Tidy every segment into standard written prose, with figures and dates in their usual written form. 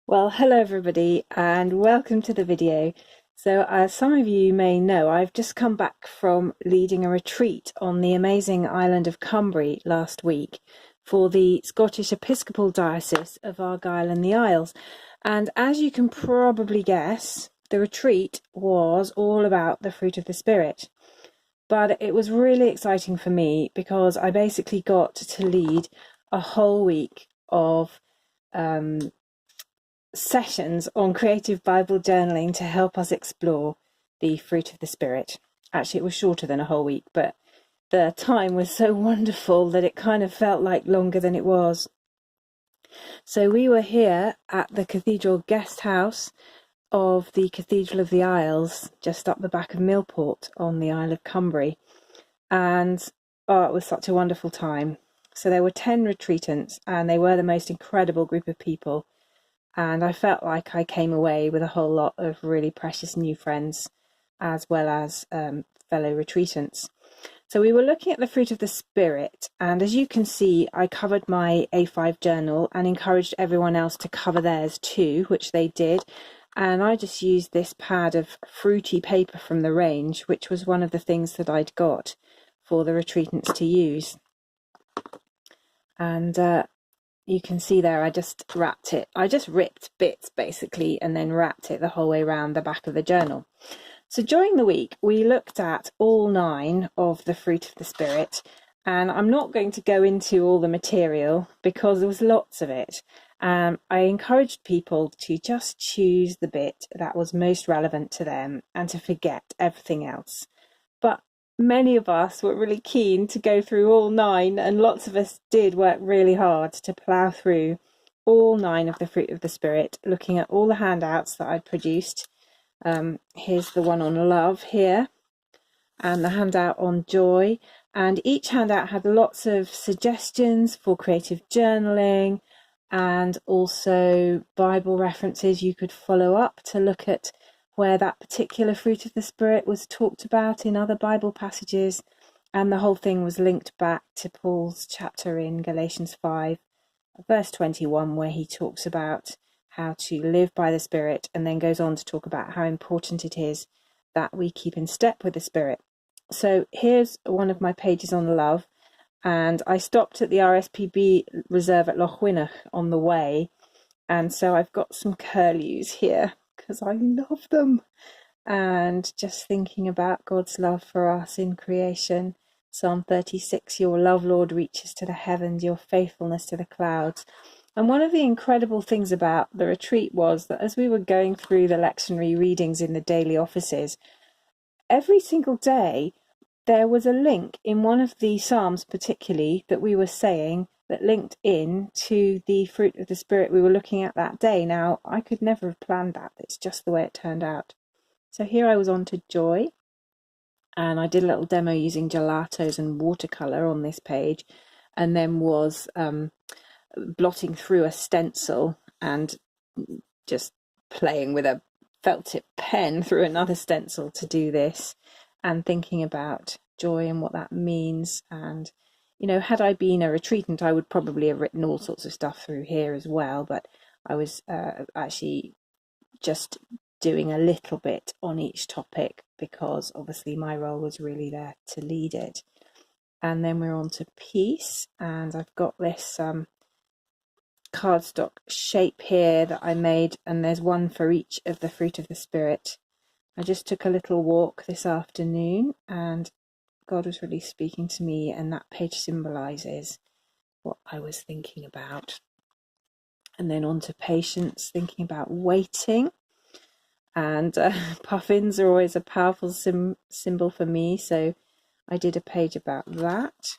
Well, hello everybody and welcome to the video. So as some of you may know, I've just come back from leading a retreat on the amazing island of Cumbrae last week for the Scottish Episcopal Diocese of Argyll and the Isles. And as you can probably guess, the retreat was all about the fruit of the Spirit. But it was really exciting for me because I basically got to lead a whole week of sessions on creative Bible journaling to help us explore the fruit of the Spirit. Actually, it was shorter than a whole week, but the time was so wonderful that it kind of felt like longer than it was. So we were here at the Cathedral Guest House of the Cathedral of the Isles, just up the back of Millport on the Isle of Cumbrae. And it was such a wonderful time. So there were 10 retreatants, and they were the most incredible group of people. And I felt like I came away with a whole lot of really precious new friends, as well as fellow retreatants. So we were looking at the fruit of the Spirit, and as you can see, I covered my A5 journal and encouraged everyone else to cover theirs too, which they did. And I just used this pad of fruity paper from the range, which was one of the things that I'd got for the retreatants to use. And you can see there I just wrapped it. I just ripped bits basically and then wrapped it the whole way around the back of the journal. So during the week we looked at all 9 of the fruit of the Spirit, and I'm not going to go into all the material because there was lots of it. I encouraged people to just choose the bit that was most relevant to them and to forget everything else. But many of us were really keen to go through all 9, and lots of us did work really hard to plough through all 9 of the fruit of the Spirit, looking at all the handouts that I'd produced. Here's the one on love here, and the handout on joy, and each handout had lots of suggestions for creative journaling and also Bible references you could follow up to look at where that particular fruit of the Spirit was talked about in other Bible passages. And the whole thing was linked back to Paul's chapter in Galatians 5, verse 21, where he talks about how to live by the Spirit, and then goes on to talk about how important it is that we keep in step with the Spirit. So here's one of my pages on love, and I stopped at the RSPB reserve at Loch Wynnach on the way, and so I've got some curlews here because I love them, and just thinking about God's love for us in creation. Psalm 36, your love, Lord, reaches to the heavens, your faithfulness to the clouds. And one of the incredible things about the retreat was that as we were going through the lectionary readings in the daily offices, every single day there was a link in one of the Psalms particularly that we were saying that linked in to the fruit of the Spirit we were looking at that day. Now, I could never have planned that. It's just the way it turned out. So here I was on to joy, and I did a little demo using gelatos and watercolour on this page, and then was blotting through a stencil and just playing with a felt tip pen through another stencil to do this, and thinking about joy and what that means. And had I been a retreatant, I would probably have written all sorts of stuff through here as well, but I was actually just doing a little bit on each topic because obviously my role was really there to lead it. And then we're on to peace, and I've got this cardstock shape here that I made, and there's one for each of the fruit of the Spirit. I just took a little walk this afternoon, and God was really speaking to me, and that page symbolises what I was thinking about. And then on to patience, thinking about waiting. And puffins are always a powerful symbol for me, so I did a page about that.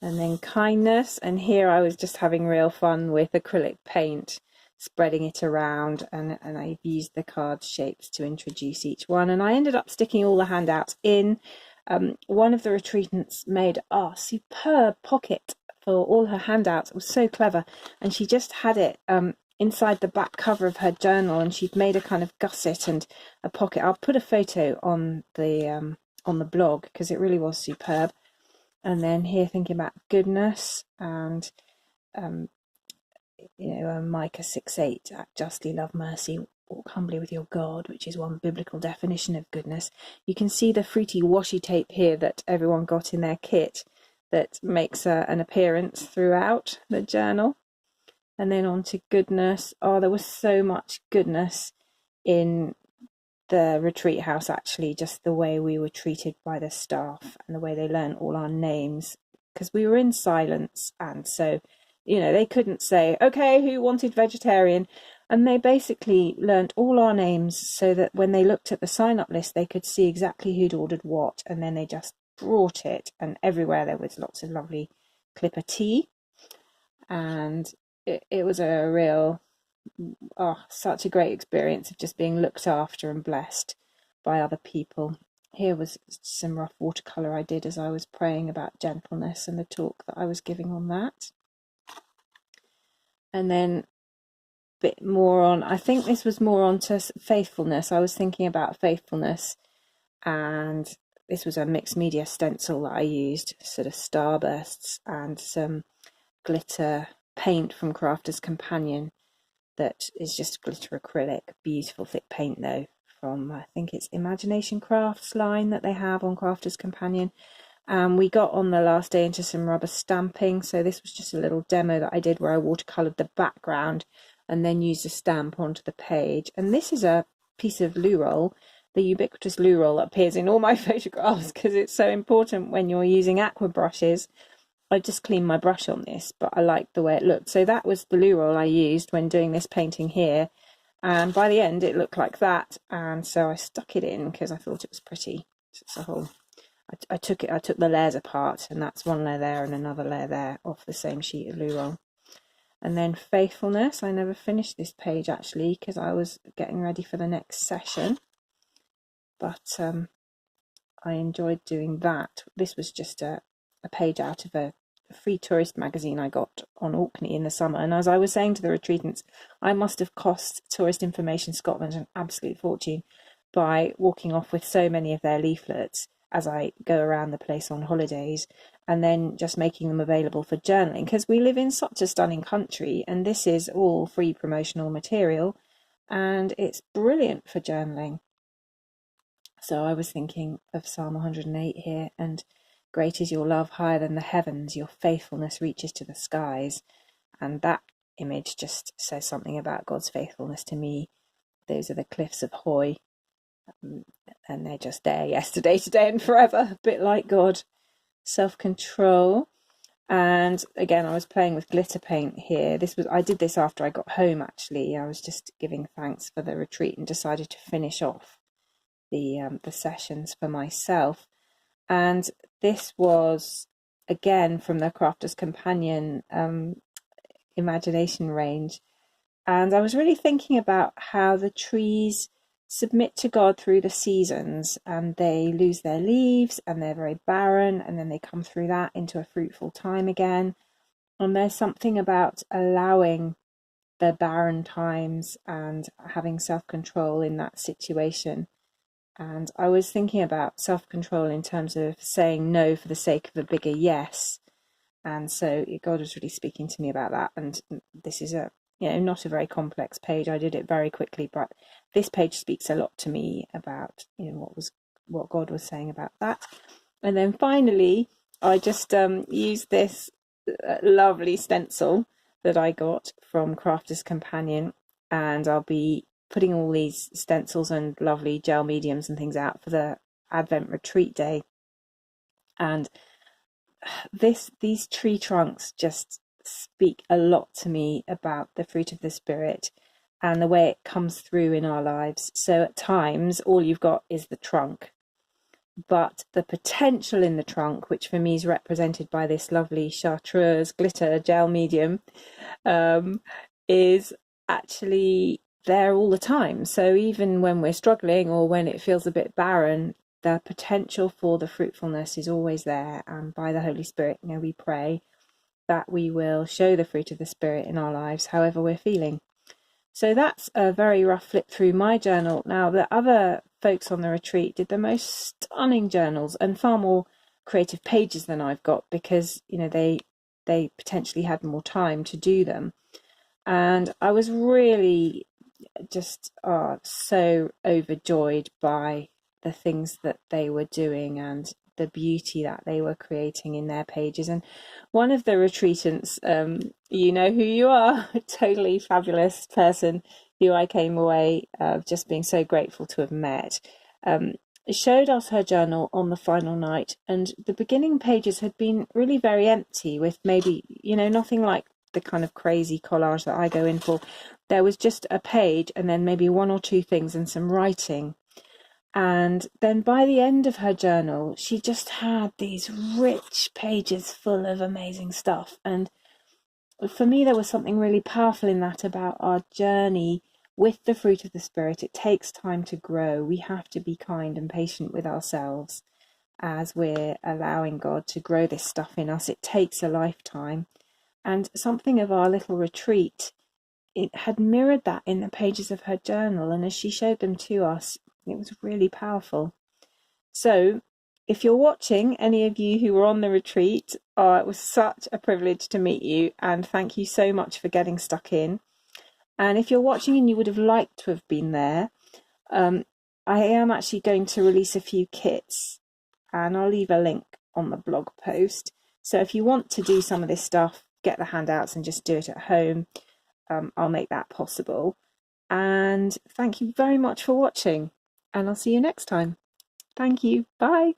And then kindness, and here I was just having real fun with acrylic paint, spreading it around, and I've used the card shapes to introduce each one. And I ended up sticking all the handouts in. One of the retreatants made a superb pocket for all her handouts. It was so clever, and she just had it inside the back cover of her journal, and she'd made a kind of gusset and a pocket. I'll put a photo on the blog because it really was superb. And then here thinking about goodness, and Micah 6:8, act justly, love mercy, walk humbly with your God, which is one biblical definition of goodness. You can see the fruity washi tape here that everyone got in their kit that makes an appearance throughout the journal. And then on to goodness. Oh, there was so much goodness in the retreat house, actually, just the way we were treated by the staff and the way they learned all our names, because we were in silence, and so they couldn't say, okay, who wanted vegetarian, and they basically learnt all our names so that when they looked at the sign-up list they could see exactly who'd ordered what, and then they just brought it, and everywhere there was lots of lovely clipper tea, and it was a real such a great experience of just being looked after and blessed by other people. Here was some rough watercolour I did as I was praying about gentleness and the talk that I was giving on that. And then a bit more on, I think this was more on to faithfulness. I was thinking about faithfulness, and this was a mixed media stencil that I used, sort of starbursts and some glitter paint from Crafter's Companion. That is just glitter acrylic, beautiful thick paint though, from I think it's Imagination Crafts line that they have on Crafter's Companion. We got on the last day into some rubber stamping, so this was just a little demo that I did where I watercoloured the background and then used a stamp onto the page. And this is a piece of loo roll, the ubiquitous loo roll that appears in all my photographs because it's so important when you're using aqua brushes. I just cleaned my brush on this, but I liked the way it looked. So that was the loo roll I used when doing this painting here. And by the end, it looked like that. And so I stuck it in because I thought it was pretty. It's a whole. I took the layers apart, and that's one layer there and another layer there off the same sheet of loo roll. And then faithfulness. I never finished this page actually because I was getting ready for the next session. But I enjoyed doing that. This was just a page out of a free tourist magazine I got on Orkney in the summer, and as I was saying to the retreatants, I must have cost Tourist Information Scotland an absolute fortune by walking off with so many of their leaflets as I go around the place on holidays, and then just making them available for journaling, because we live in such a stunning country and this is all free promotional material and it's brilliant for journaling. So I was thinking of Psalm 108 here, and great is your love, higher than the heavens, your faithfulness reaches to the skies. And that image just says something about God's faithfulness to me. Those are the cliffs of Hoy, and they're just there yesterday, today and forever, a bit like God. Self-control. And again, I was playing with glitter paint here. I did this after I got home actually. I was just giving thanks for the retreat and decided to finish off the sessions for myself. And this was again from the Crafter's Companion imagination range, and I was really thinking about how the trees submit to God through the seasons, and they lose their leaves and they're very barren, and then they come through that into a fruitful time again. And there's something about allowing the barren times and having self-control in that situation. And I was thinking about self-control in terms of saying no for the sake of a bigger yes. And so God was really speaking to me about that. And this is not a very complex page. I did it very quickly, but this page speaks a lot to me about, what God was saying about that. And then finally, I just used this lovely stencil that I got from Crafter's Companion, and I'll be putting all these stencils and lovely gel mediums and things out for the Advent retreat day. And these tree trunks just speak a lot to me about the fruit of the Spirit and the way it comes through in our lives. So at times, all you've got is the trunk, but the potential in the trunk, which for me is represented by this lovely Chartreuse glitter gel medium, is actually there all the time. So even when we're struggling or when it feels a bit barren, the potential for the fruitfulness is always there. And by the Holy Spirit, we pray that we will show the fruit of the Spirit in our lives, however we're feeling. So that's a very rough flip through my journal. Now, the other folks on the retreat did the most stunning journals and far more creative pages than I've got, because they potentially had more time to do them. And I was really just so overjoyed by the things that they were doing and the beauty that they were creating in their pages. And one of the retreatants, you know who you are, a totally fabulous person who I came away just being so grateful to have met, showed us her journal on the final night, and the beginning pages had been really very empty, with maybe, nothing like the kind of crazy collage that I go in for. There was just a page and then maybe one or two things and some writing. And then by the end of her journal, she just had these rich pages full of amazing stuff. And for me, there was something really powerful in that about our journey with the fruit of the Spirit. It takes time to grow. We have to be kind and patient with ourselves as we're allowing God to grow this stuff in us. It takes a lifetime. And something of our little retreat, it had mirrored that in the pages of her journal. And as she showed them to us, it was really powerful. So if you're watching, any of you who were on the retreat, it was such a privilege to meet you. And thank you so much for getting stuck in. And if you're watching and you would have liked to have been there, I am actually going to release a few kits, and I'll leave a link on the blog post. So if you want to do some of this stuff, get the handouts and just do it at home, I'll make that possible. And thank you very much for watching, and I'll see you next time. Thank you. Bye.